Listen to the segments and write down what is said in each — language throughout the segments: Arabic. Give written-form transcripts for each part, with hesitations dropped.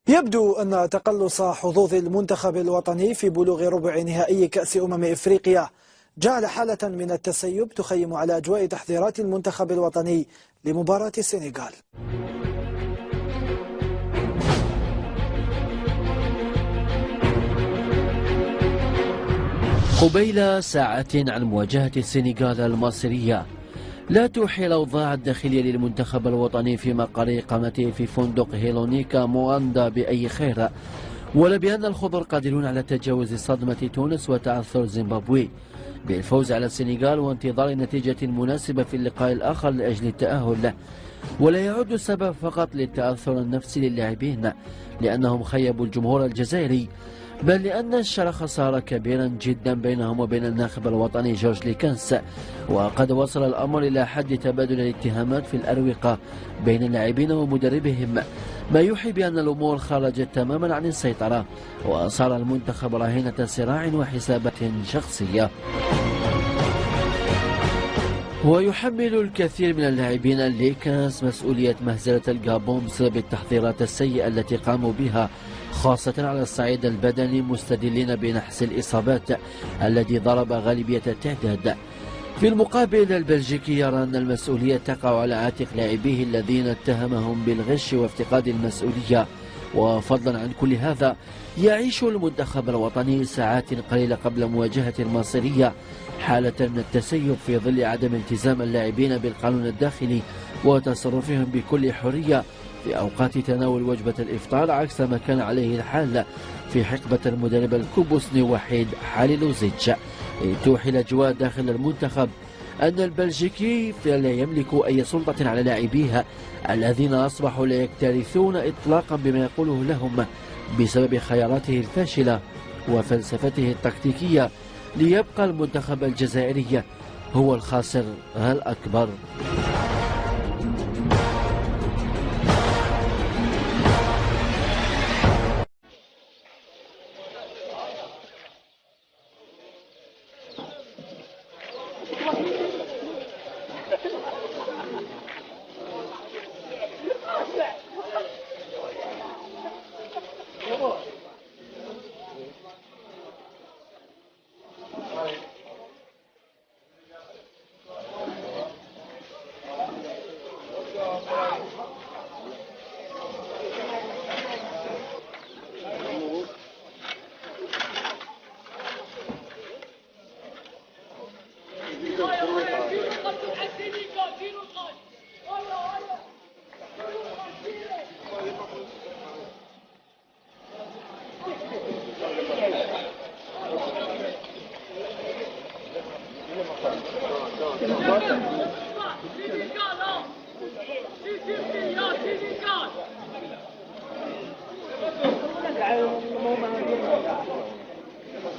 يبدو أن تقلص حظوظ المنتخب الوطني في بلوغ ربع نهائي كأس إفريقيا جعل حالة من التسيب تخيم على أجواء تحضيرات المنتخب الوطني لمباراة السنغال. قبيل ساعات عن مواجهة السنغال المصرية لا توحي الأوضاع الداخلية للمنتخب الوطني في مقر إقامته في فندق هيلونيكا مواندا بأي خير، ولا بأن الخضر قادرون على تجاوز صدمة تونس وتعثر زيمبابوي بالفوز على السنغال وانتظار نتيجة مناسبة في اللقاء الآخر لأجل التأهل. ولا يعد السبب فقط للتأثر النفسي للاعبين لأنهم خيبوا الجمهور الجزائري، بل لأن الشرخ صار كبيرا جدا بينهم وبين الناخب الوطني جورج ليكانس، وقد وصل الأمر إلى حد تبادل الاتهامات في الأروقة بين اللاعبين ومدربهم، ما يوحي بأن الأمور خرجت تماما عن السيطرة وصار المنتخب رهينة صراع وحسابات شخصية. ويحمل الكثير من اللاعبين ليكانس مسؤولية مهزلة الغابون بسبب التحضيرات السيئة التي قاموا بها خاصة على الصعيد البدني، مستدلين بنحس الإصابات الذي ضرب غالبية التعداد. في المقابل البلجيكي يرى أن المسؤولية تقع على عاتق لاعبيه الذين اتهمهم بالغش وافتقاد المسؤولية. وفضلا عن كل هذا يعيش المنتخب الوطني ساعات قليلة قبل مواجهة المصرية حالة من التسيب في ظل عدم التزام اللاعبين بالقانون الداخلي وتصرفهم بكل حرية في أوقات تناول وجبة الإفطار، عكس ما كان عليه الحال في حقبة المدرب الكوبوسني وحيد حاليلوزيتش. توحي الأجواء داخل المنتخب أن البلجيكي لا يملك أي سلطة على لاعبيها الذين أصبحوا لا يكترثون إطلاقا بما يقوله لهم بسبب خياراته الفاشلة وفلسفته التكتيكية، ليبقى المنتخب الجزائري هو الخاسر الأكبر.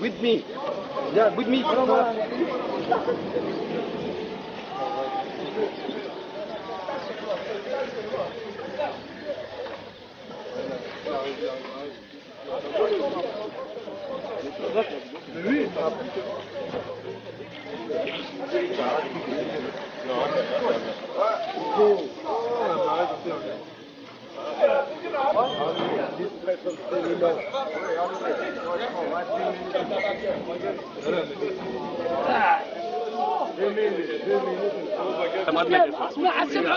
With me. Yeah, with me.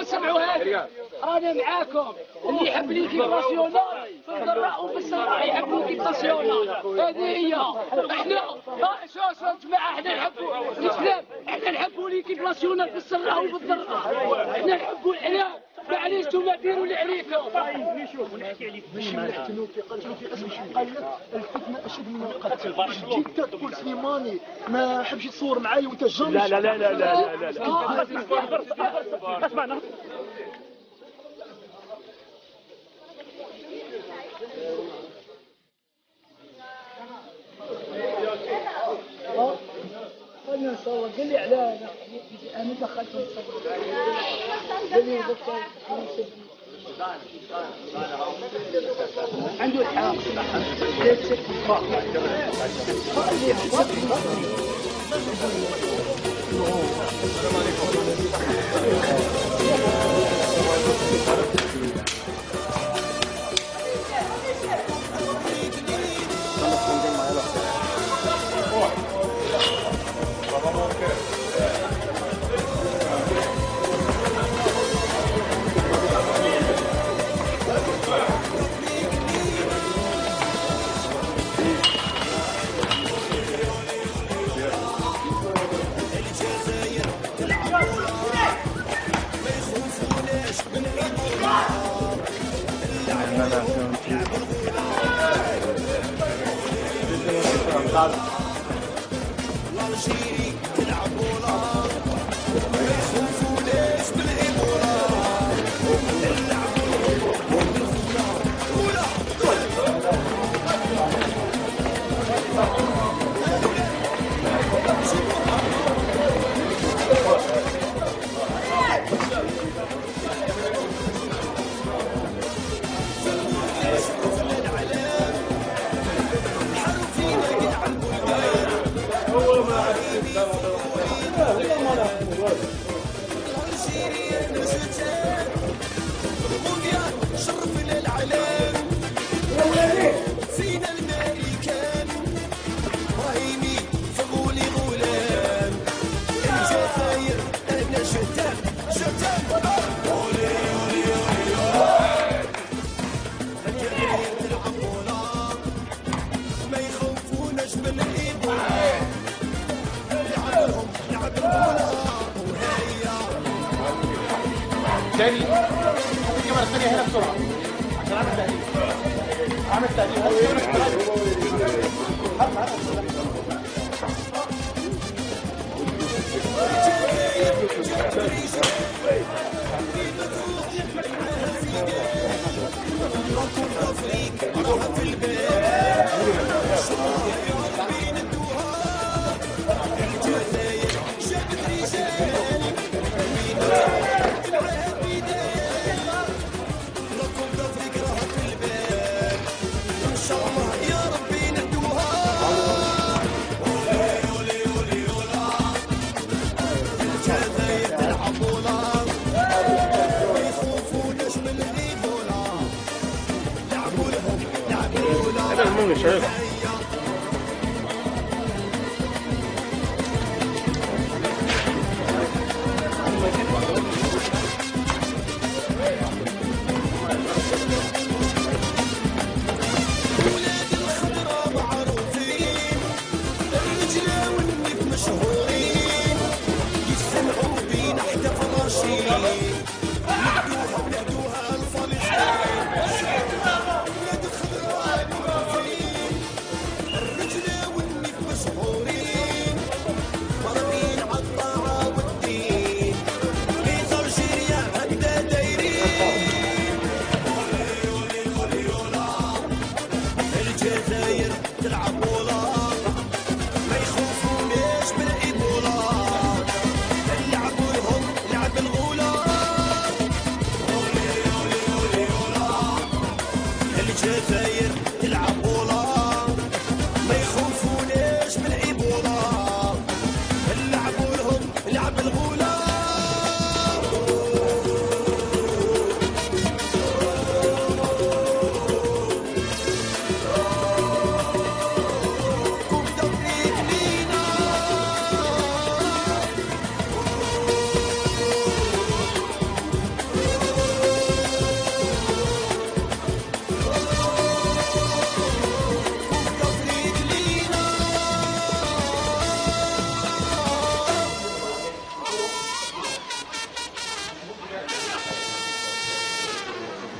سمعوا هذه رانا معاكم. اللي يحب ليكيب ناسيونال في الضراء وفي السراء يحب ليكيب ناسيونال. هذه هي. احنا شوف يا جماعه، احنا نحبوا الاسلام، احنا نحبوا ليكيب ناسيونال في السراء وفي الضراء، احنا نحبوا الاعلام. معليش نتوما ديروا اللي عليكم. نشوف ونحكي عليك باش نحكموا في قلب في اسم قال لك الحكمه اشد من القتل. جيت تقول سليماني ما حبش يتصور معايا وانت جامش. لا لا لا لا لا لا لا اسمعنا. خلينا نصور. قال لي على انا دخلت نصور. قال لي عنده الحق. السلام عليكم. تاني الكاميرا الثانية هنا بسرعة عشان اعمل تقليل. اعمل شايف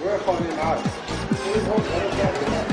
We're funny, not.